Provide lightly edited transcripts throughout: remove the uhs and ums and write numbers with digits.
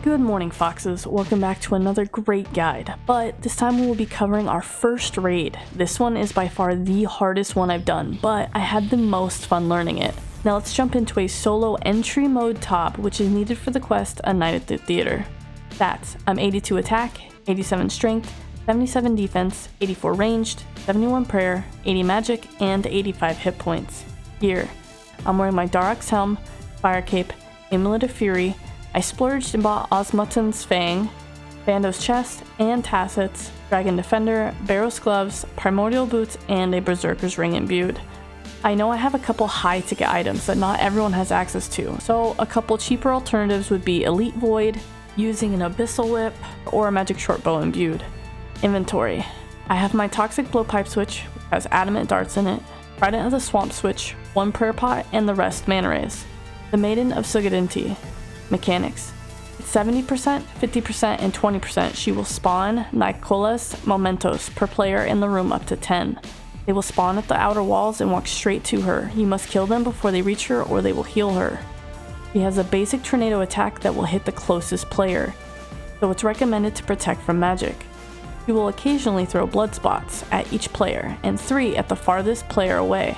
Good morning, Foxes. Welcome back to another great guide, but this time we will be covering our first raid. This one is by far the hardest one I've done, but I had the most fun learning it. Now let's jump into a solo entry mode top, which is needed for the quest A Night at the Theater. Stats: I'm 82 attack, 87 strength, 77 defense, 84 ranged, 71 prayer, 80 magic, and 85 hit points. Gear: I'm wearing my Darok's helm, fire cape, amulet of fury. I splurged and bought Osmoton's Fang, Bando's chest, and tassets, Dragon Defender, Barrow's gloves, Primordial boots, and a Berserker's ring imbued. I know I have a couple high-ticket items that not everyone has access to, so a couple cheaper alternatives would be Elite Void, using an Abyssal Whip, or a Magic Shortbow imbued. Inventory: I have my Toxic Blowpipe switch, which has adamant darts in it, Trident of the Swamp switch, one prayer pot, and the rest mana rays. The Maiden of Sugadinti. Mechanics: it's 70%, 50%, and 20%. She will spawn Nicolas Mementos per player in the room up to 10. They will spawn at the outer walls and walk straight to her. You must kill them before they reach her or they will heal her. She has a basic tornado attack that will hit the closest player, so it's recommended to protect from magic. She will occasionally throw blood spots at each player and 3 at the farthest player away.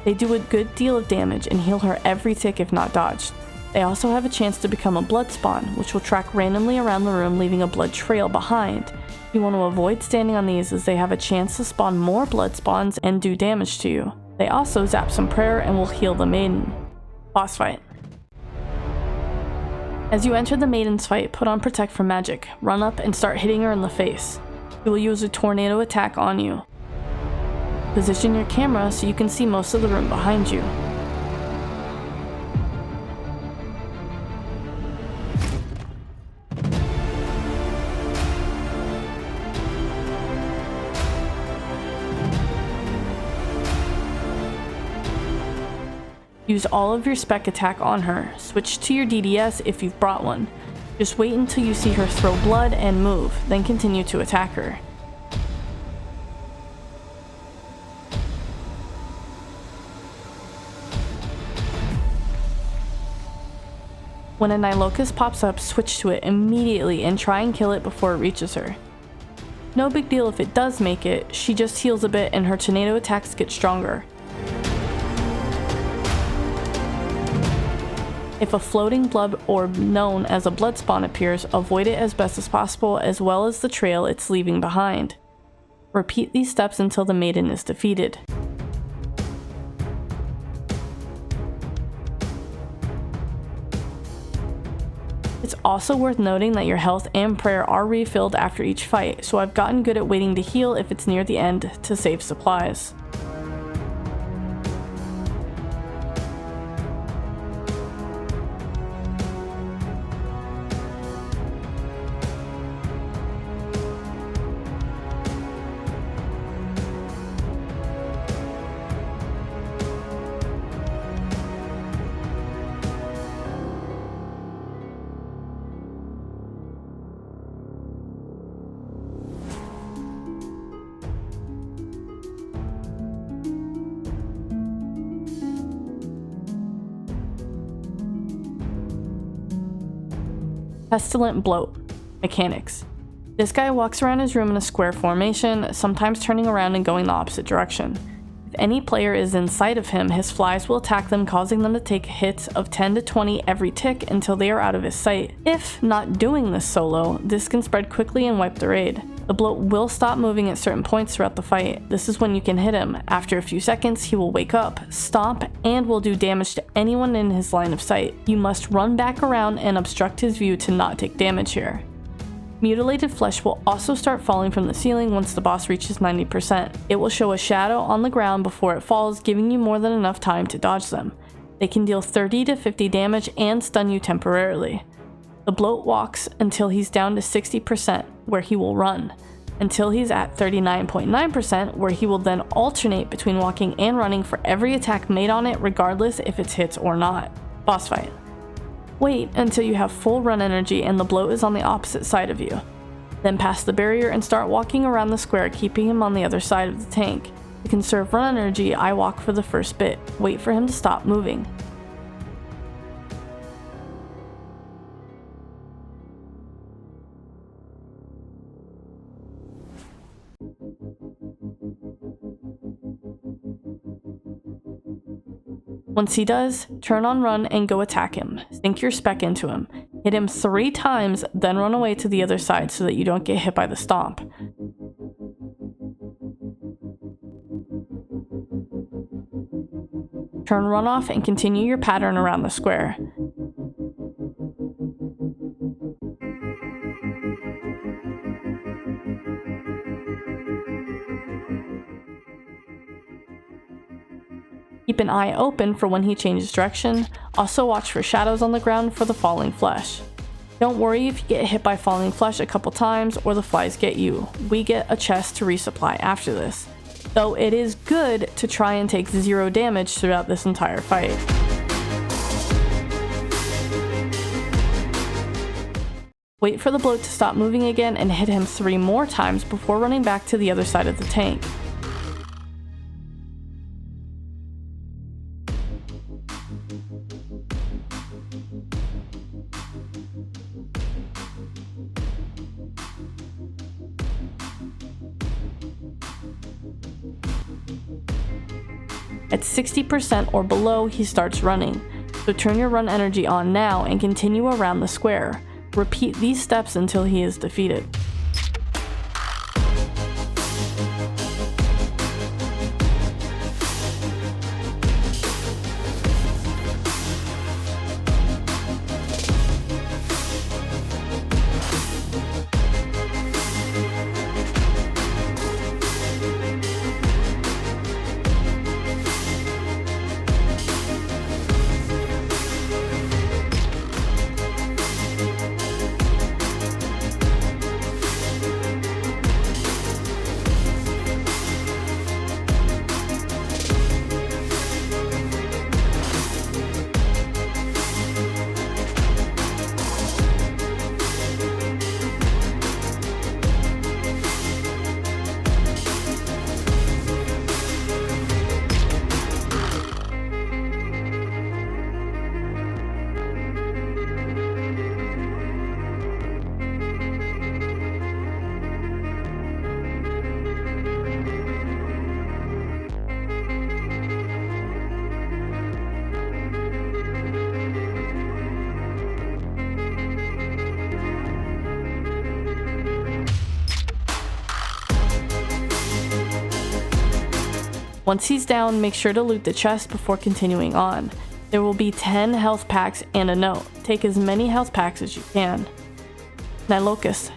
They do a good deal of damage and heal her every tick if not dodged. They also have a chance to become a blood spawn, which will track randomly around the room, leaving a blood trail behind. You want to avoid standing on these as they have a chance to spawn more blood spawns and do damage to you. They also zap some prayer and will heal the maiden. Boss fight. As you enter the maiden's fight, put on Protect from Magic, run up and start hitting her in the face. She will use a tornado attack on you. Position your camera so you can see most of the room behind you. Use all of your spec attack on her. Switch to your DDS if you've brought one. Just wait until you see her throw blood and move, then continue to attack her. When a Nilocus pops up, switch to it immediately and try and kill it before it reaches her. No big deal if it does make it, she just heals a bit and her tornado attacks get stronger. If a floating blood orb known as a blood spawn appears, avoid it as best as possible, as well as the trail it's leaving behind. Repeat these steps until the maiden is defeated. It's also worth noting that your health and prayer are refilled after each fight, so I've gotten good at waiting to heal if it's near the end to save supplies. Pestilent Bloat. Mechanics: this guy walks around his room in a square formation, sometimes turning around and going the opposite direction. If any player is in sight of him, his flies will attack them, causing them to take hits of 10 to 20 every tick until they are out of his sight. If not doing this solo, this can spread quickly and wipe the raid. The bloat will stop moving at certain points throughout the fight. This is when you can hit him. After a few seconds, he will wake up, stomp, and will do damage to anyone in his line of sight. You must run back around and obstruct his view to not take damage here. Mutilated flesh will also start falling from the ceiling once the boss reaches 90%. It will show a shadow on the ground before it falls, giving you more than enough time to dodge them. They can deal 30 to 50 damage and stun you temporarily. The bloat walks until he's down to 60%, where he will run, until he's at 39.9%, where he will then alternate between walking and running for every attack made on it, regardless if it's hits or not. Boss fight. Wait until you have full run energy and the bloat is on the opposite side of you. Then pass the barrier and start walking around the square, keeping him on the other side of the tank. To conserve run energy, I walk for the first bit. Wait for him to stop moving. Once he does, turn on run and go attack him. Sink your spec into him. Hit him 3 times, then run away to the other side so that you don't get hit by the stomp. Turn run off and continue your pattern around the square. Keep an eye open for when he changes direction. Also watch for shadows on the ground for the falling flesh. Don't worry if you get hit by falling flesh a couple times or the flies get you. We get a chest to resupply after this. Though it is good to try and take 0 damage throughout this entire fight. Wait for the bloat to stop moving again and hit him 3 more times before running back to the other side of the tank. At 60% or below, he starts running, so turn your run energy on now and continue around the square. Repeat these steps until he is defeated. Once he's down, make sure to loot the chest before continuing on. There will be 10 health packs and a note. Take as many health packs as you can. Nilocus.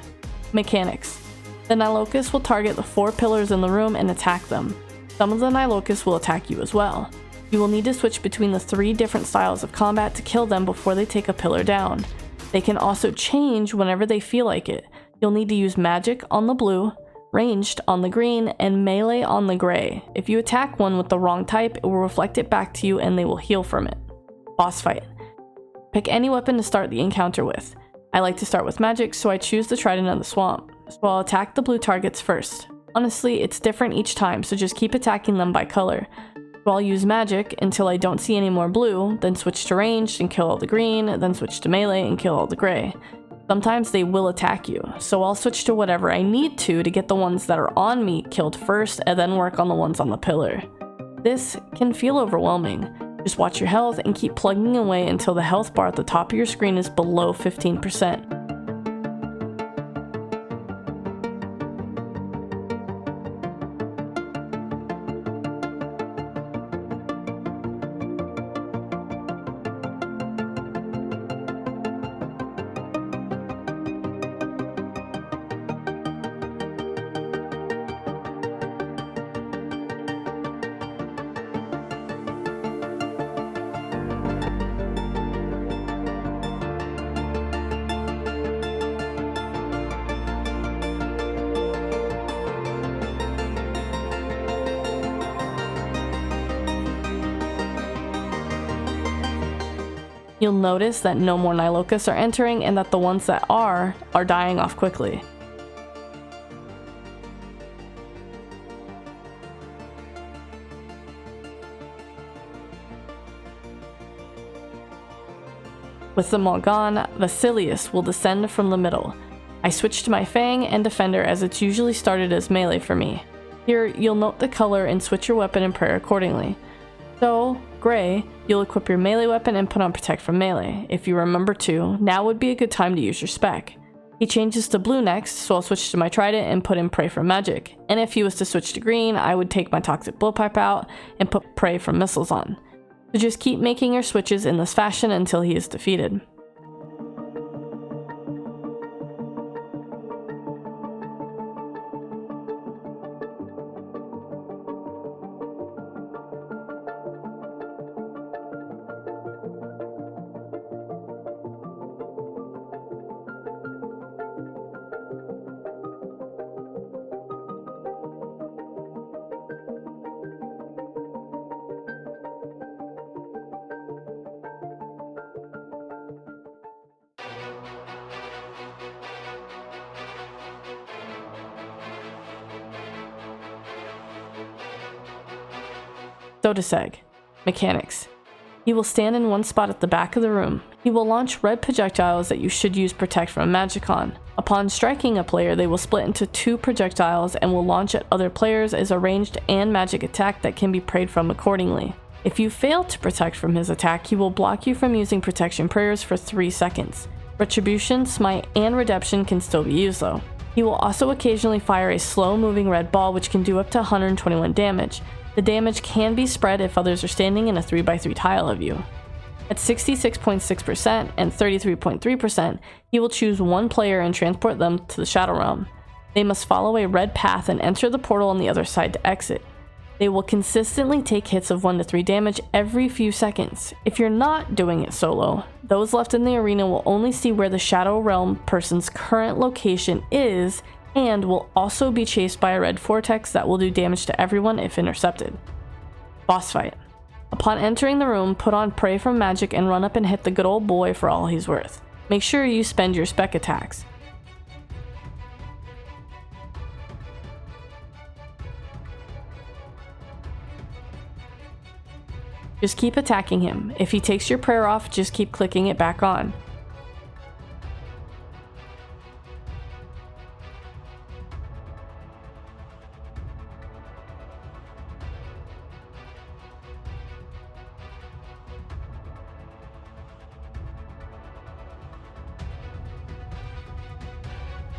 Mechanics. The Nilocus will target the 4 pillars in the room and attack them. Some of the Nilocus will attack you as well. You will need to switch between the 3 different styles of combat to kill them before they take a pillar down. They can also change whenever they feel like it. You'll need to use magic on the blue, ranged on the green, and melee on the gray. If you attack one with the wrong type, it will reflect it back to you and they will heal from it. Boss fight. Pick any weapon to start the encounter with. I like to start with magic, so I choose the Trident of the Swamp. So I'll attack the blue targets first. Honestly, it's different each time, so just keep attacking them by color. So I'll use magic until I don't see any more blue, then switch to ranged and kill all the green, then switch to melee and kill all the gray. Sometimes they will attack you, so I'll switch to whatever I need to get the ones that are on me killed first and then work on the ones on the pillar. This can feel overwhelming. Just watch your health and keep plugging away until the health bar at the top of your screen is below 15%. You'll notice that no more Nilocus are entering and that the ones that are dying off quickly. With them all gone, Vasilius will descend from the middle. I switch to my Fang and Defender as it's usually started as melee for me. Here, you'll note the color and switch your weapon and prayer accordingly. So, Gray, you'll equip your melee weapon and put on Protect from Melee. If you remember to, now would be a good time to use your spec. He changes to blue next, so I'll switch to my trident and put in Pray from Magic. And if he was to switch to green, I would take my Toxic Blowpipe out and put Pray from Missiles on. So just keep making your switches in this fashion until he is defeated. Sodaseg. Mechanics. He will stand in one spot at the back of the room. He will launch red projectiles that you should use Protect from Magic on. Upon striking a player, they will split into 2 projectiles and will launch at other players as a ranged and magic attack that can be prayed from accordingly. If you fail to protect from his attack, he will block you from using protection prayers for 3 seconds. Retribution, Smite, and Redemption can still be used though. He will also occasionally fire a slow-moving red ball which can do up to 121 damage. The damage can be spread if others are standing in a 3x3 tile of you. At 66.6% and 33.3%, he will choose one player and transport them to the Shadow Realm. They must follow a red path and enter the portal on the other side to exit. They will consistently take hits of 1 to 3 damage every few seconds. If you're not doing it solo, those left in the arena will only see where the Shadow Realm person's current location is and will also be chased by a red vortex that will do damage to everyone if intercepted. Boss fight. Upon entering the room, put on Pray from Magic and run up and hit the good old boy for all he's worth. Make sure you spend your spec attacks. Just keep attacking him. If he takes your prayer off, just keep clicking it back on.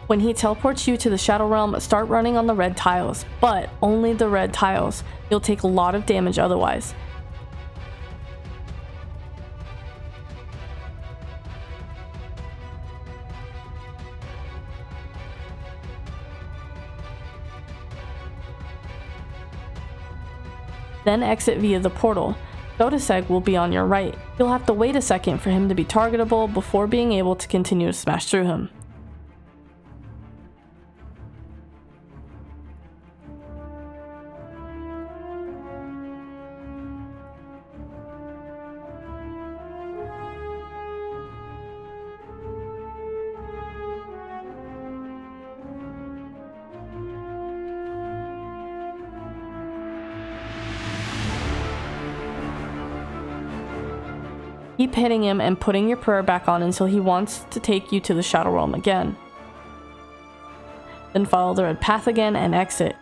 When he teleports you to the Shadow Realm, start running on the red tiles, but only the red tiles. You'll take a lot of damage otherwise. Then exit via the portal. Sodaseg will be on your right. You'll have to wait a second for him to be targetable before being able to continue to smash through him. Keep hitting him and putting your prayer back on until he wants to take you to the Shadow Realm again. Then follow the red path again and exit.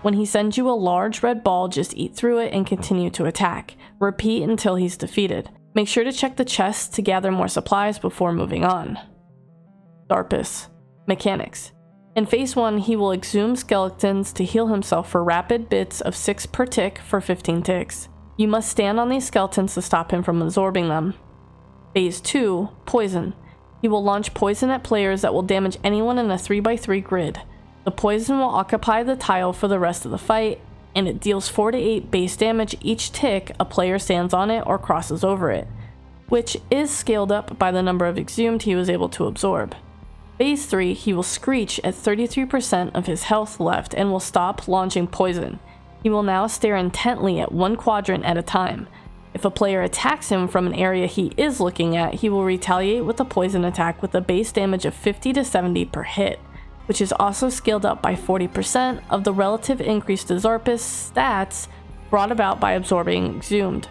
When he sends you a large red ball, just eat through it and continue to attack. Repeat until he's defeated. Make sure to check the chests to gather more supplies before moving on. Darpus. Mechanics. In phase 1, he will exhume skeletons to heal himself for rapid bits of 6 per tick for 15 ticks. You must stand on these skeletons to stop him from absorbing them. Phase 2, Poison. He will launch poison at players that will damage anyone in a 3x3 grid. The poison will occupy the tile for the rest of the fight, and it deals 4 to 8 base damage each tick a player stands on it or crosses over it, which is scaled up by the number of exhumed he was able to absorb. Phase 3, he will screech at 33% of his health left and will stop launching poison. He will now stare intently at one quadrant at a time. If a player attacks him from an area he is looking at, he will retaliate with a poison attack with a base damage of 50 to 70 per hit, which is also scaled up by 40% of the relative increase to Zarpus stats brought about by absorbing Exhumed.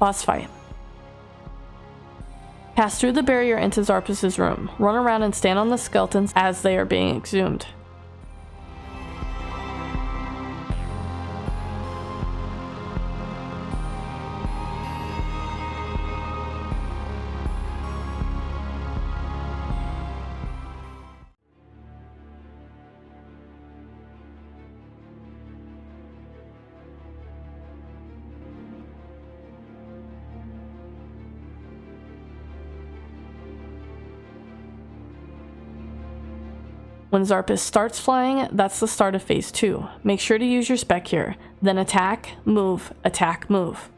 Boss fight. Pass through the barrier into Zarpus' room. Run around and stand on the skeletons as they are being exhumed. When Zarpus starts flying, that's the start of phase 2. Make sure to use your spec here, then attack, move, attack, move.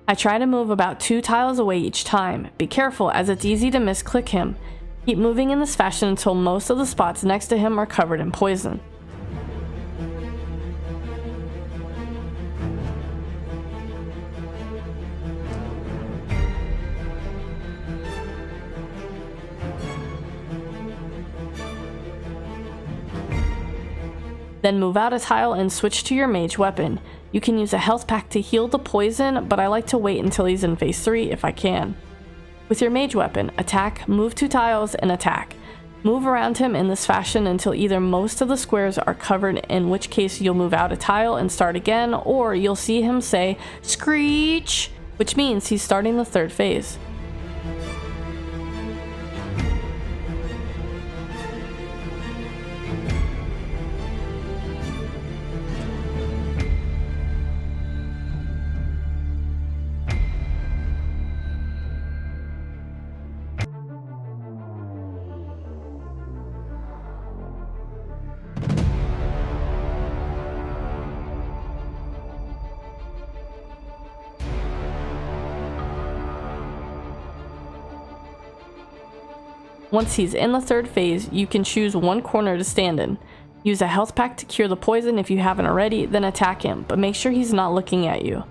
I try to move about 2 tiles away each time. Be careful as it's easy to misclick him. Keep moving in this fashion until most of the spots next to him are covered in poison. Then move out a tile and switch to your mage weapon. You can use a health pack to heal the poison, but I like to wait until he's in phase 3 if I can. With your mage weapon, attack, move 2 tiles, and attack. Move around him in this fashion until either most of the squares are covered, in which case you'll move out a tile and start again, or you'll see him say, "Screech!" which means he's starting the 3rd phase. Once he's in the 3rd phase, you can choose one corner to stand in. Use a health pack to cure the poison if you haven't already, then attack him, but make sure he's not looking at you.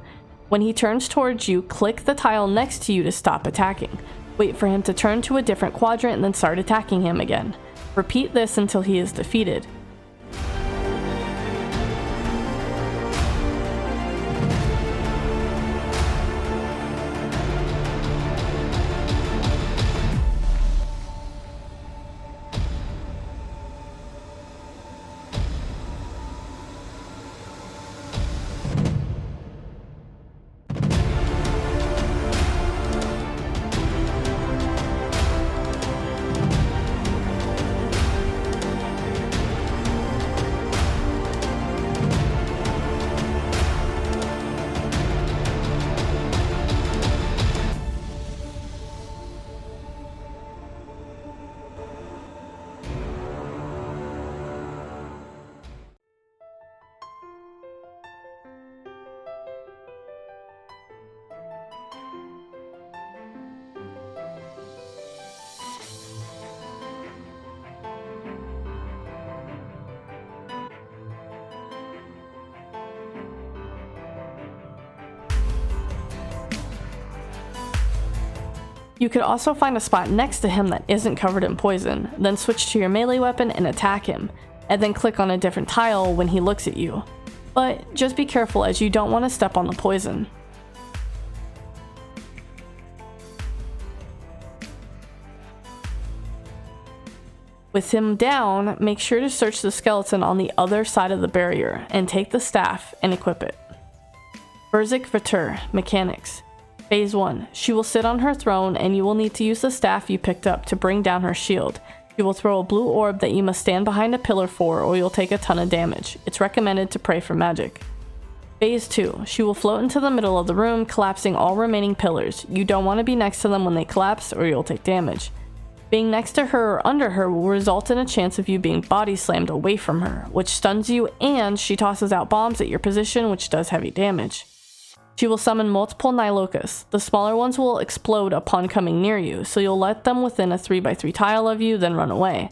When he turns towards you, click the tile next to you to stop attacking. Wait for him to turn to a different quadrant and then start attacking him again. Repeat this until he is defeated. You could also find a spot next to him that isn't covered in poison, then switch to your melee weapon and attack him, and then click on a different tile when he looks at you. But just be careful as you don't want to step on the poison. With him down, make sure to search the skeleton on the other side of the barrier, and take the staff and equip it. Berzik Vatur, Mechanics. Phase 1. She will sit on her throne and you will need to use the staff you picked up to bring down her shield. You will throw a blue orb that you must stand behind a pillar for or you'll take a ton of damage. It's recommended to pray for magic. Phase 2. She will float into the middle of the room, collapsing all remaining pillars. You don't want to be next to them when they collapse or you'll take damage. Being next to her or under her will result in a chance of you being body slammed away from her, which stuns you, and she tosses out bombs at your position, which does heavy damage. She will summon multiple Nilocusts. The smaller ones will explode upon coming near you, so you'll let them within a 3x3 tile of you, then run away.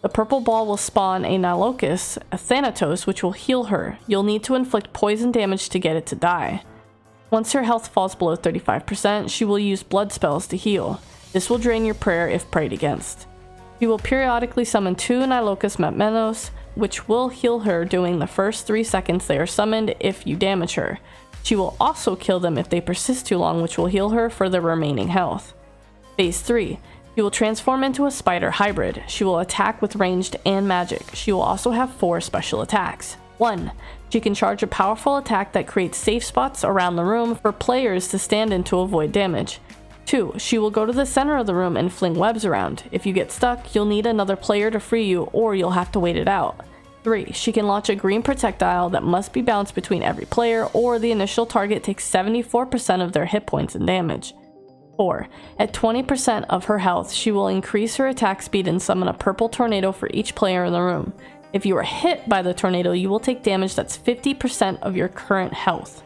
The purple ball will spawn a Nilocust, a Thanatos, which will heal her. You'll need to inflict poison damage to get it to die. Once her health falls below 35%, she will use blood spells to heal. This will drain your prayer if prayed against. She will periodically summon 2 Nilocust Metmenos, which will heal her during the first 3 seconds they are summoned if you damage her. She will also kill them if they persist too long, which will heal her for the remaining health. Phase 3. She will transform into a spider hybrid. She will attack with ranged and magic. She will also have 4 special attacks. 1. She can charge a powerful attack that creates safe spots around the room for players to stand in to avoid damage. 2. She will go to the center of the room and fling webs around. If you get stuck, you'll need another player to free you, or you'll have to wait it out. 3. She can launch a green projectile that must be bounced between every player, or the initial target takes 74% of their hit points and damage. 4. At 20% of her health, she will increase her attack speed and summon a purple tornado for each player in the room. If you are hit by the tornado, you will take damage that's 50% of your current health,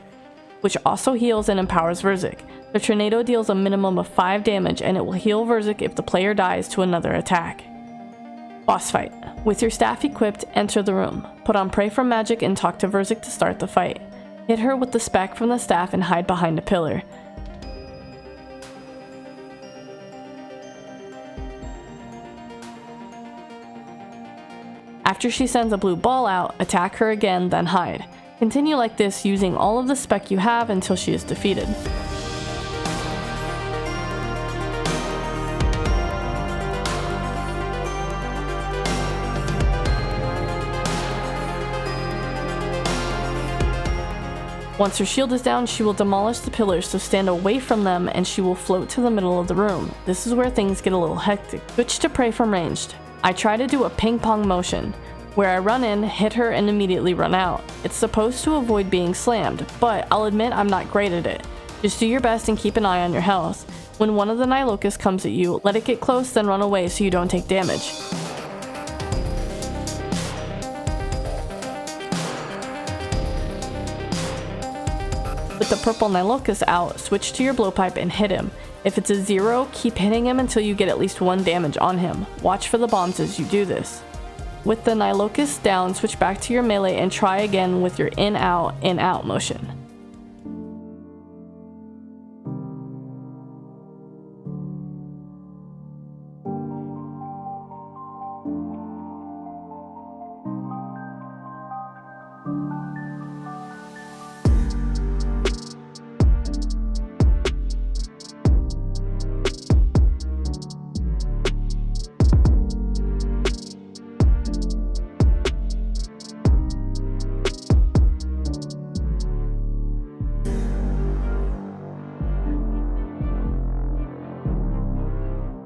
which also heals and empowers Verzik. The tornado deals a minimum of 5 damage, and it will heal Verzik if the player dies to another attack. Boss fight. With your staff equipped, enter the room. Put on Pray from Magic and talk to Verzik to start the fight. Hit her with the spec from the staff and hide behind a pillar. After she sends a blue ball out, attack her again, then hide. Continue like this using all of the spec you have until she is defeated. Once her shield is down, she will demolish the pillars, so stand away from them and she will float to the middle of the room. This is where things get a little hectic. Switch to Pray from ranged. I try to do a ping pong motion, where I run in, hit her, and immediately run out. It's supposed to avoid being slammed, but I'll admit I'm not great at it. Just do your best and keep an eye on your health. When one of the Nilocusts comes at you, let it get close, then run away so you don't take damage. With the purple Nilocust out, switch to your blowpipe and hit him. If it's a 0, keep hitting him until you get at least 1 damage on him. Watch for the bombs as you do this. With the Nilocust down, switch back to your melee and try again with your in-out motion.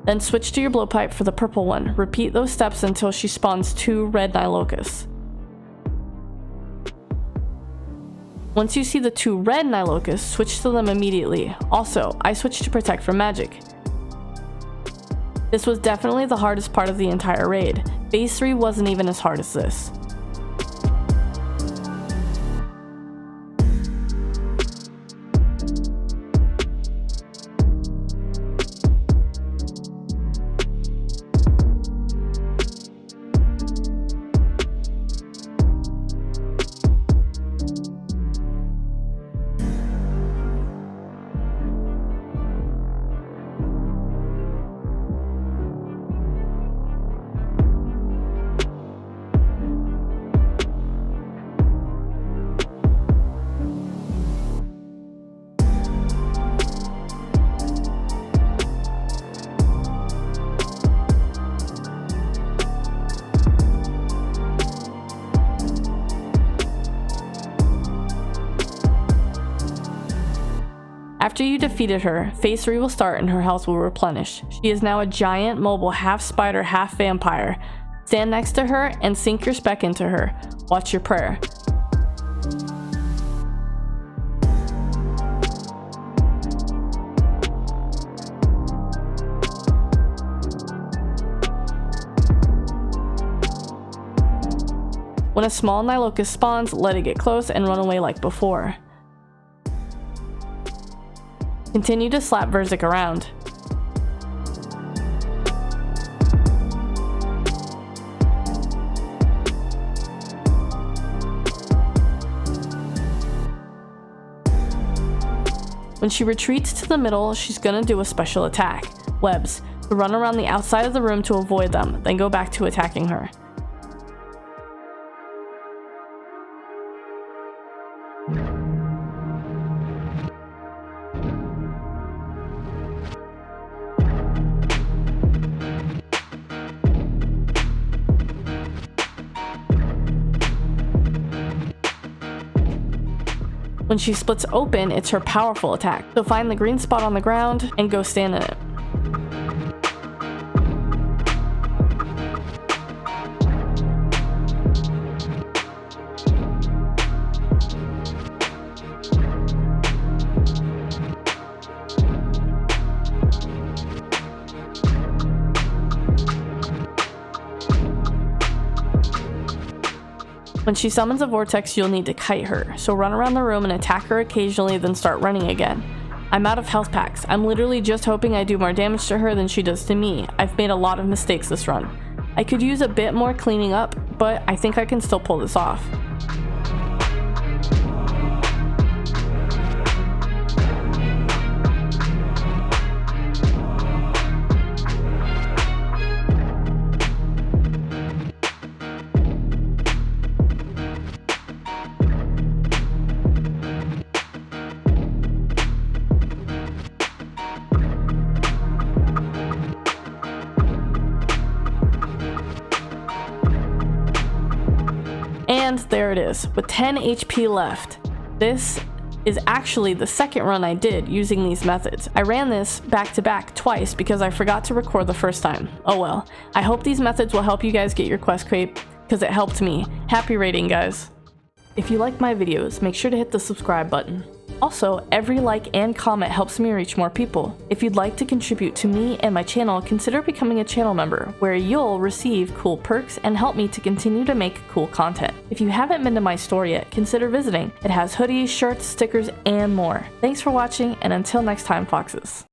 Then switch to your blowpipe for the purple one. Repeat those steps until she spawns 2 red Nilocusts. Once you see the 2 red Nilocusts, switch to them immediately. Also, I switched to Protect from Magic. This was definitely the hardest part of the entire raid. Phase 3 wasn't even as hard as this. After you defeated her, phase 3 will start and her health will replenish. She is now a giant, mobile, half spider, half vampire. Stand next to her and sink your spec into her. Watch your prayer. When a small Nilocust spawns, let it get close and run away like before. Continue to slap Verzik around. When she retreats to the middle, she's gonna do a special attack, webs, so run around the outside of the room to avoid them, then go back to attacking her. When she splits open, it's her powerful attack, so find the green spot on the ground and go stand in it. When she summons a vortex, you'll need to kite her, so run around the room and attack her occasionally, then start running again. I'm out of health packs. I'm literally just hoping I do more damage to her than she does to me. I've made a lot of mistakes this run. I could use a bit more cleaning up, but I think I can still pull this off. And there it is, with 10 HP left. This is actually the second run I did using these methods. I ran this back to back twice because I forgot to record the first time. Oh well. I hope these methods will help you guys get your quest crate, because it helped me. Happy raiding, guys. If you like my videos, make sure to hit the subscribe button. Also, every like and comment helps me reach more people. If you'd like to contribute to me and my channel, consider becoming a channel member, where you'll receive cool perks and help me to continue to make cool content. If you haven't been to my store yet, consider visiting. It has hoodies, shirts, stickers, and more. Thanks for watching, and until next time, Foxes.